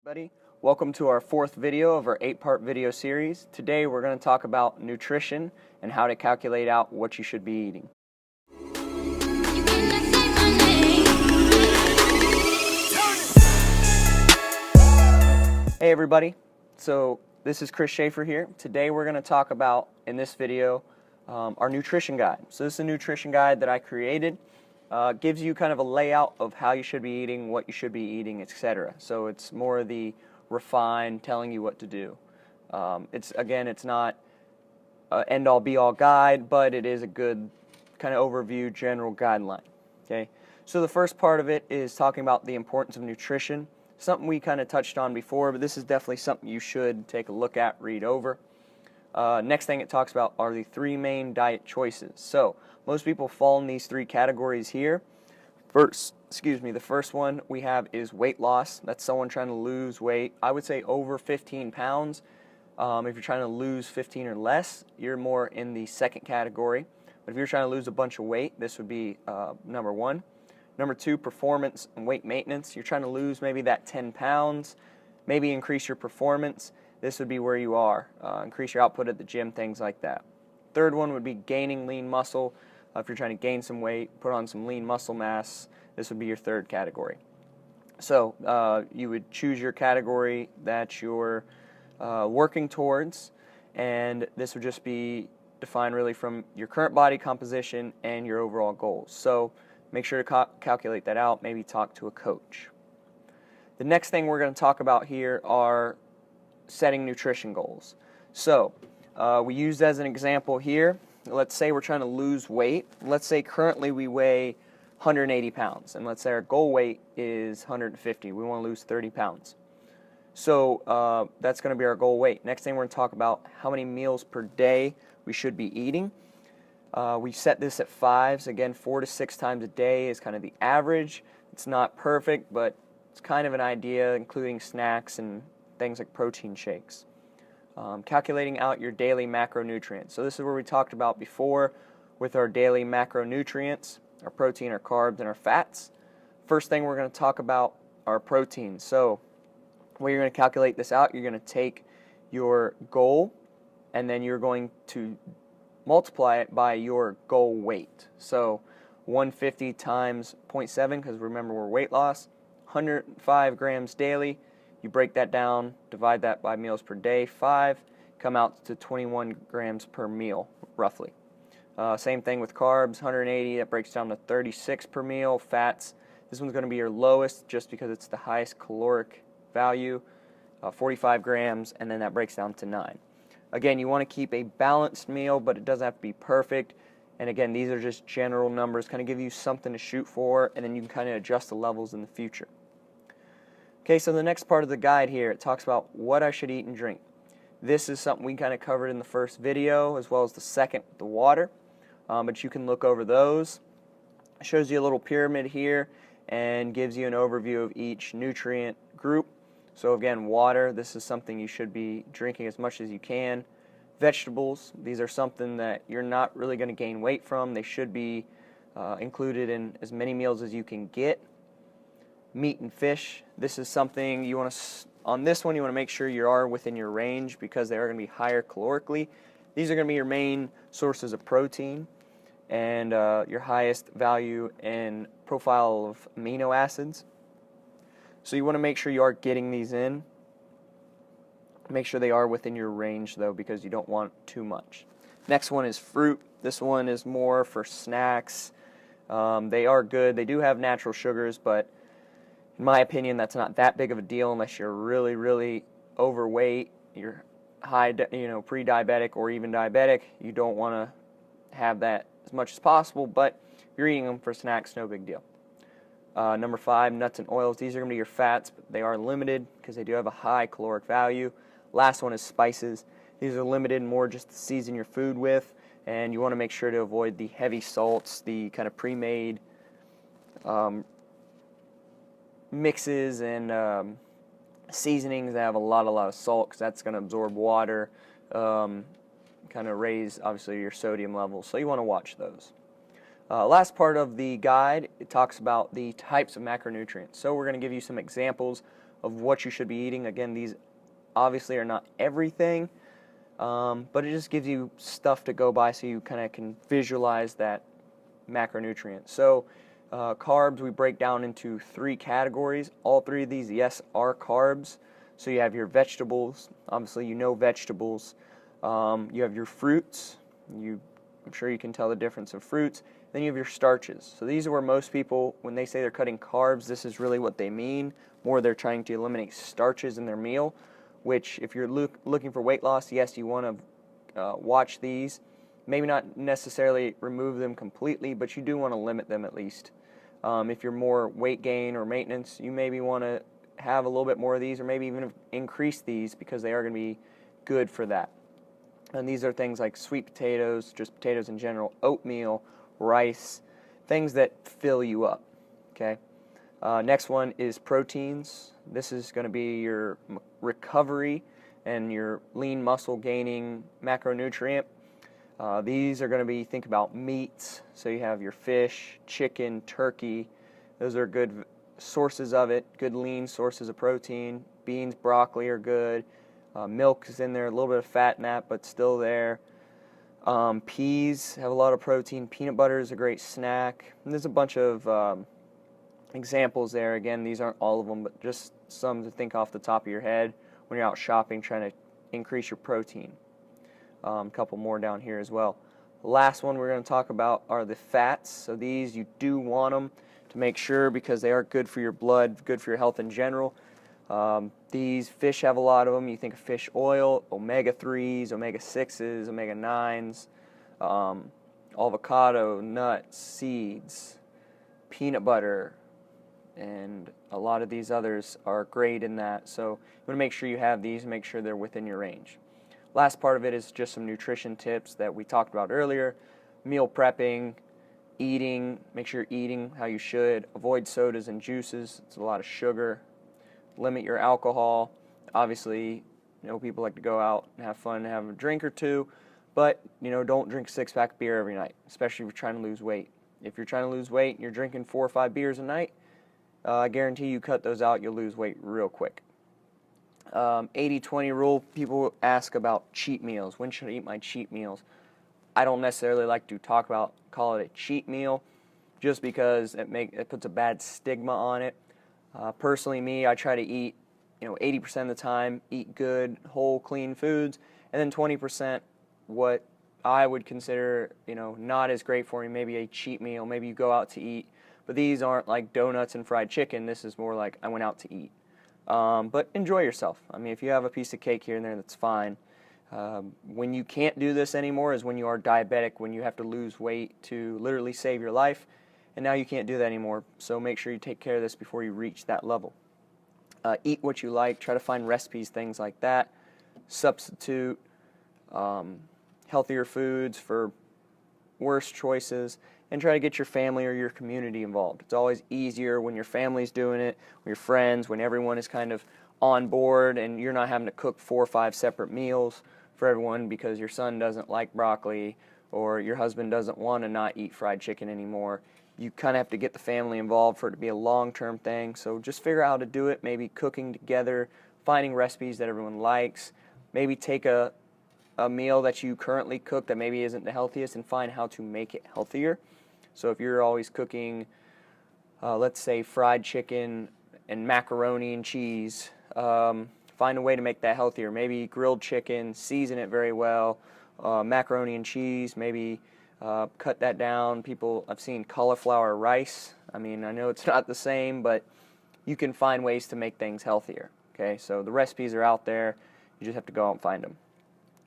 Everybody, welcome to our fourth video of our 8-part video series. Today we're going to talk about nutrition and how to calculate out what you should be eating. Hey everybody, so this is Chris Schaefer here. Today we're going to talk about, in this video, our nutrition guide. So this is a nutrition guide that I created. Gives you kind of a layout of how you should be eating, what you should be eating, etc. So it's more of the refined, telling you what to do. It's not an end-all be-all guide, but it is a good kind of overview, general guideline. Okay. So the first part of it is talking about the importance of nutrition. Something we kind of touched on before, but this is definitely something you should take a look at, read over. Next thing it talks about are the 3 main diet choices. So most people fall in these 3 categories here. The first one we have is weight loss. That's someone trying to lose weight. I would say over 15 pounds. If you're trying to lose 15 or less, you're more in the second category. But if you're trying to lose a bunch of weight, this would be number 1. Number 2, performance and weight maintenance. You're trying to lose maybe that 10 pounds, maybe increase your performance. This would be where you are. Increase your output at the gym, things like that. Third one would be gaining lean muscle. If you're trying to gain some weight, put on some lean muscle mass, this would be your third category. So you would choose your category that you're working towards, and this would just be defined really from your current body composition and your overall goals. So make sure to calculate that out, maybe talk to a coach. The next thing we're going to talk about here are setting nutrition goals. So we used as an example here, let's say we're trying to lose weight. Let's say currently we weigh 180 pounds, and let's say our goal weight is 150. We want to lose 30 pounds. So that's going to be our goal weight. Next thing we're going to talk about how many meals per day we should be eating. We set this at 5. So again, 4 to 6 times a day is kind of the average. It's not perfect, but it's kind of an idea, including snacks and things like protein shakes. Calculating out your daily macronutrients. So this is where we talked about before with our daily macronutrients, our protein, our carbs, and our fats. First thing we're going to talk about are proteins. So when you're going to calculate this out, you're going to take your goal and then you're going to multiply it by your goal weight. So 150 times 0.7, because remember we're weight loss, 105 grams daily. You break that down, divide that by meals per day, 5, come out to 21 grams per meal, roughly. Same thing with carbs, 180, that breaks down to 36 per meal. Fats, this one's going to be your lowest just because it's the highest caloric value, 45 grams, and then that breaks down to 9. Again, you want to keep a balanced meal, but it doesn't have to be perfect. And again, these are just general numbers, kind of give you something to shoot for, and then you can kind of adjust the levels in the future. Okay, so the next part of the guide here, it talks about what I should eat and drink. This is something we kind of covered in the first video, as well as the second, the water. But you can look over those. It shows you a little pyramid here and gives you an overview of each nutrient group. So again, water, this is something you should be drinking as much as you can. Vegetables, these are something that you're not really going to gain weight from. They should be included in as many meals as you can get. Meat and fish, this is something you want to, on this one you want to make sure you are within your range because they are going to be higher calorically. These are going to be your main sources of protein and your highest value and profile of amino acids. So you want to make sure you are getting these in. Make sure they are within your range though, because you don't want too much. Next one is fruit. This one is more for snacks. They are good. They do have natural sugars, but in my opinion, that's not that big of a deal unless you're really, really overweight, you're pre-diabetic or even diabetic. You don't want to have that as much as possible, but if you're eating them for snacks, no big deal. Number 5, nuts and oils. These are going to be your fats, but they are limited because they do have a high caloric value. Last one is spices. These are limited, more just to season your food with, and you want to make sure to avoid the heavy salts, the kind of pre-made mixes and seasonings that have a lot of salt, because that's going to absorb water, kind of raise obviously your sodium levels, so you want to watch those. Last part of the guide, it talks about the types of macronutrients. So we're going to give you some examples of what you should be eating. Again, these obviously are not everything, but it just gives you stuff to go by so you kind of can visualize that macronutrient. So carbs we break down into 3 categories. All 3 of these, yes, are carbs. So you have your vegetables, obviously you know vegetables. You have your fruits. I'm sure you can tell the difference of fruits. Then you have your starches. So these are where most people, when they say they're cutting carbs, this is really what they mean. More they're trying to eliminate starches in their meal, which if you're looking for weight loss, yes, you want to watch these. Maybe not necessarily remove them completely, but you do want to limit them at least. If you're more weight gain or maintenance, you maybe want to have a little bit more of these, or maybe even increase these, because they are going to be good for that. And these are things like sweet potatoes, just potatoes in general, oatmeal, rice, things that fill you up. Okay. Next one is proteins. This is going to be your recovery and your lean muscle gaining macronutrient. These are going to be, think about meats. So you have your fish, chicken, turkey. Those are good sources of it, good lean sources of protein. Beans, broccoli are good. Milk is in there, a little bit of fat in that, but still there. Peas have a lot of protein. Peanut butter is a great snack. And there's a bunch of examples there. Again, these aren't all of them, but just some to think off the top of your head when you're out shopping trying to increase your protein. A couple more down here as well. The last one we're going to talk about are the fats. So these, you do want them to make sure, because they are good for your blood, good for your health in general. These fish have a lot of them. You think of fish oil, omega-3s, omega-6s, omega-9s, avocado, nuts, seeds, peanut butter, and a lot of these others are great in that. So you want to make sure you have these, make sure they're within your range. Last part of it is just some nutrition tips that we talked about earlier. Meal prepping, eating, make sure you're eating how you should. Avoid sodas and juices. It's a lot of sugar. Limit your alcohol. Obviously, people like to go out and have fun and have a drink or two, but don't drink a 6-pack beer every night, especially if you're trying to lose weight. If you're trying to lose weight and you're drinking 4 or 5 beers a night, I guarantee you cut those out, you'll lose weight real quick. 80-20 rule, people ask about cheat meals. When should I eat my cheat meals? I don't necessarily like to call it a cheat meal, just because it puts a bad stigma on it. Personally, I try to eat 80% of the time, eat good, whole, clean foods, and then 20% what I would consider, not as great for me, maybe a cheat meal, maybe you go out to eat. But these aren't like donuts and fried chicken. This is more like I went out to eat. But enjoy yourself. I mean, if you have a piece of cake here and there, that's fine. When you can't do this anymore is when you are diabetic, when you have to lose weight to literally save your life. And now you can't do that anymore. So make sure you take care of this before you reach that level. Eat what you like. Try to find recipes, things like that. Substitute healthier foods for worse choices, and try to get your family or your community involved. It's always easier when your family's doing it, when your friends, when everyone is kind of on board and you're not having to cook 4 or 5 separate meals for everyone because your son doesn't like broccoli or your husband doesn't want to not eat fried chicken anymore. You kind of have to get the family involved for it to be a long-term thing. So just figure out how to do it, maybe cooking together, finding recipes that everyone likes, maybe take a meal that you currently cook that maybe isn't the healthiest and find how to make it healthier. So if you're always cooking, let's say fried chicken and macaroni and cheese, find a way to make that healthier. Maybe grilled chicken, season it very well, macaroni and cheese, maybe cut that down. I've seen cauliflower rice. I mean, I know it's not the same, but you can find ways to make things healthier. Okay, so the recipes are out there. You just have to go out and find them.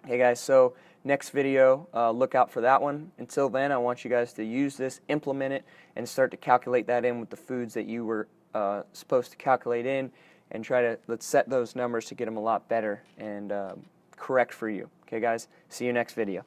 Okay guys, so next video, look out for that one. Until then, I want you guys to use this, implement it, and start to calculate that in with the foods that you were supposed to calculate in, and let's set those numbers to get them a lot better and correct for you. Okay guys, see you next video.